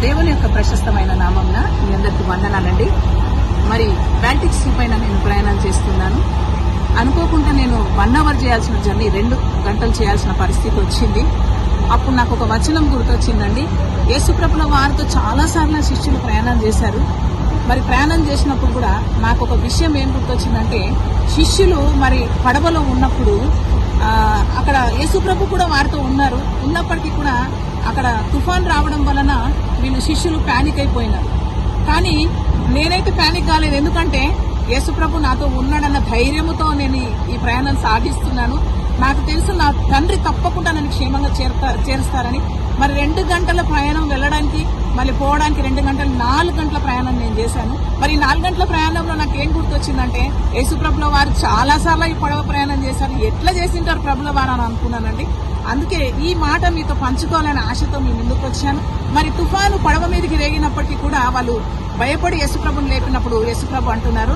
దేవుని యొక్క ప్రశస్తమైన నామంన మీ అందరికీ వందనాలండి. మరి బాల్టిక్ సీ పైన నేను ప్రయాణం చేస్తున్నాను. అనుకోకుండా నేను 1 అవర్ చేయాల్సిన జర్నీ 2 గంటలు చేయాల్సిన పరిస్థితి వచ్చింది. అప్పుడు నాకు ఒక వచనం గుర్తొచ్చిందండి. యేసుప్రభుల వారితో చాలాసార్లు శిష్యులు ప్రయాణం చేశారు. మరి ప్రయాణం చేసినప్పుడు కూడా నాకు ఒక విషయం ఏం గుర్తొచ్చిందంటే, శిష్యులు మరి పడవలో ఉన్నప్పుడు అక్కడ యేసుప్రభు కూడా వారితో ఉన్నప్పటికీ కూడా అక్కడ తుఫాన్ రావడం వలన వీళ్ళు శిష్యులు ప్యానిక్ అయిపోయినారు. కానీ నేనైతే ప్యానిక్ కాలేదు. ఎందుకంటే యేసుప్రభు నాతో ఉన్నాడన్న ధైర్యంతో నేను ఈ ప్రయాణం సాగిస్తున్నాను. నాకు తెలుసు నా తండ్రి తప్పకుండా నన్ను క్షేమంగా చేరుస్తారని. మరి 2 గంటల ప్రయాణం వెళ్ళడానికి మళ్ళీ పోవడానికి 2 గంటలు 4 గంటల ప్రయాణం నేను చేశాను. మరి 4 గంటల ప్రయాణంలో నాకు ఏం గుర్తొచ్చిందంటే, యేసుప్రభుల వారు చాలాసార్లు ఈ పడవ ప్రయాణం చేశారు. ఎట్లా చేసింటారు ప్రభుల వారు అని అనుకున్నానండి. అందుకే ఈ మాట మీతో పంచుకోవాలనే ఆశతో మీ ముందుకు వచ్చాను. మరి తుఫాను పడవ మీదకి రేగినప్పటికీ కూడా వాళ్ళు భయపడి యేసుప్రభుని లేపినప్పుడు యేసుప్రభు అంటున్నారు,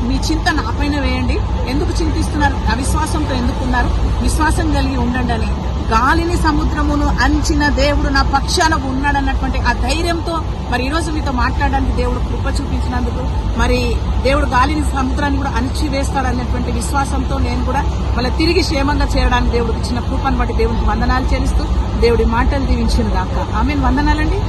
మీ చింత నాపైన వేయండి, ఎందుకు చింతిస్తున్నారు, అవిశ్వాసంతో ఎందుకున్నారు, విశ్వాసం కలిగి ఉండండి అని. గాలిని సముద్రమును అంచిన దేవుడు నా పక్షాన ఉన్నాడన్నటువంటి ఆ ధైర్యంతో మరి ఈరోజు మీతో మాట్లాడడానికి దేవుడు కృప చూపించినందుకు, మరి దేవుడు గాలిని సముద్రాన్ని కూడా అణిచివేస్తాడన్నటువంటి విశ్వాసంతో నేను కూడా మళ్ళీ తిరిగి క్షేమంగా చేరడానికి దేవుడికి ఇచ్చిన కృపను బట్టి దేవుడికి వందనాలు చెల్లిస్తూ దేవుడి మాటలు దీవించిన దాకా ఆమెను వందనాలండి.